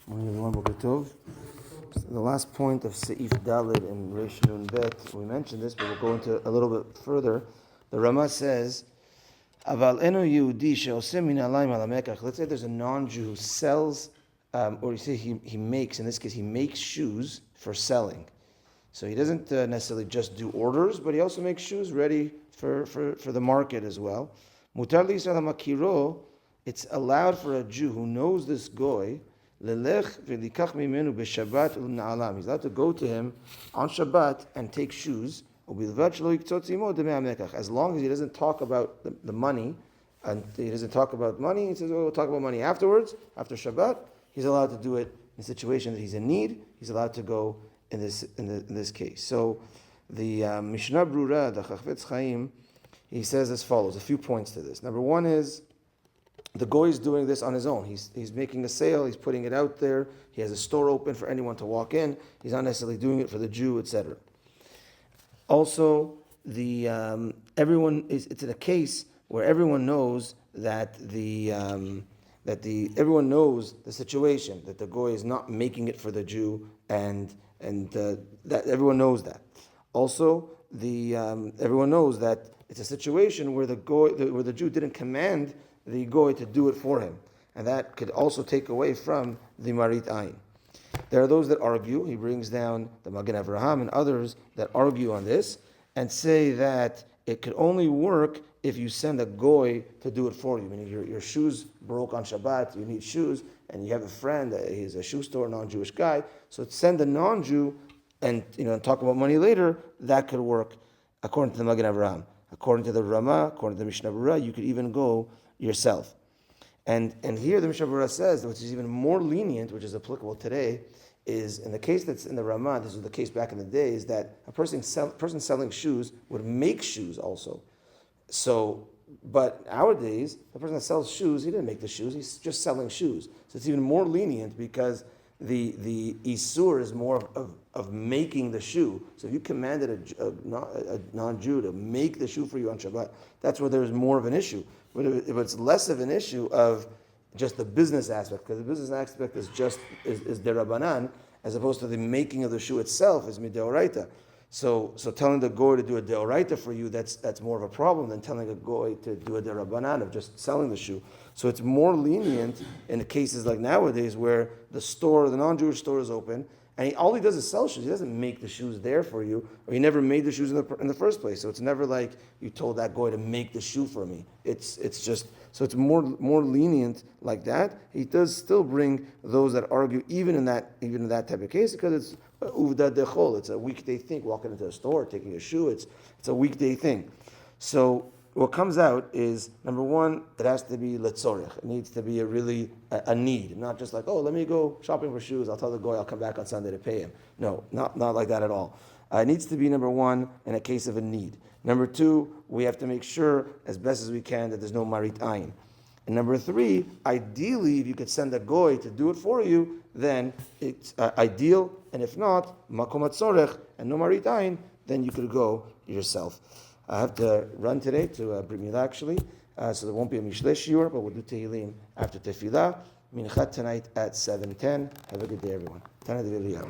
Morning everyone, Boker Tov. The last point of Seif Dalid in Reish Nun Bet, we mentioned this, but we'll go into a little bit further. The Rama says, Aval eno Yehudi she'osem min alayim ala mekach. Let's say there's a non-Jew who sells, or you say he makes, in this case, he makes shoes for selling. So he doesn't necessarily just do orders, but he also makes shoes ready for the market as well. Mutar li'Yisrael hamakiro, it's allowed for a Jew who knows this goy, lelech v'likach mimenu b'Shabbat u'na'alam. He's allowed to go to him on Shabbat and take shoes, as long as he doesn't talk about the money, and he doesn't talk about money, he says, we'll talk about money afterwards, after Shabbat. He's allowed to do it in a situation that he's in need. He's allowed to go in this case. So the Mishnah Brura, the Chafetz Chaim, he says as follows, a few points to this. Number one is, the goy is doing this on his own. He's making a sale, he's putting it out there, he has a store open for anyone to walk in, he's not necessarily doing it for the Jew, etc. Also, it's in a case where everyone knows that everyone knows the situation, that the goy is not making it for the Jew, and that everyone knows that. Also, everyone knows that it's a situation where where the Jew didn't command the goy to do it for him, and that could also take away from the Marit Ayin. There are those that argue. He brings down the Magen Avraham and others that argue on this and say that it could only work if you send a goy to do it for you. Meaning your shoes broke on Shabbat, you need shoes, and you have a friend, he's a shoe store, non-Jewish guy, so send a non-Jew and talk about money later. That could work according to the Magen Avraham. According to the Rama, according to the Mishnah Berurah, you could even go yourself. And here the Mishnah Berurah says, which is even more lenient, which is applicable today, is in the case that's in the Ramah, this was the case back in the day, is that a person selling shoes would make shoes also. So, but nowadays, the person that sells shoes, he didn't make the shoes, he's just selling shoes. So it's even more lenient because the Isur is more of making the shoe. So if you commanded a non-Jew to make the shoe for you on Shabbat, that's where there's more of an issue. But it's less of an issue of just the business aspect, because the business aspect is derabanan, as opposed to the making of the shoe itself is mideoraita. So telling the goy to do a deoraita for you, that's more of a problem than telling a goy to do a derabanan of just selling the shoe. So it's more lenient in the cases like nowadays where the non-Jewish store is open, and all he does is sell shoes. He doesn't make the shoes there for you, or he never made the shoes in the first place. So it's never like you told that goy to make the shoe for me. It's just, so it's more lenient like that. He does still bring those that argue even in that type of case, because it's uvda dechol. It's a weekday thing. Walking into a store, taking a shoe. It's a weekday thing. So what comes out is, number one, it has to be letzorech. It needs to be a need, not just like, let me go shopping for shoes. I'll tell the goy I'll come back on Sunday to pay him. No, not like that at all. It needs to be, number one, in a case of a need. Number two, we have to make sure as best as we can that there's no marit ayin. And number three, ideally, if you could send a goy to do it for you, then it's ideal. And if not, makom hatzorech and no marit ayin, then you could go yourself. I have to run today to Brit Milah actually, so there won't be a Mishlei Shiur, but we'll do Tehillim after Tefillah. Minchat tonight at 7:10. Have a good day, everyone. Tana D'Eliyahu.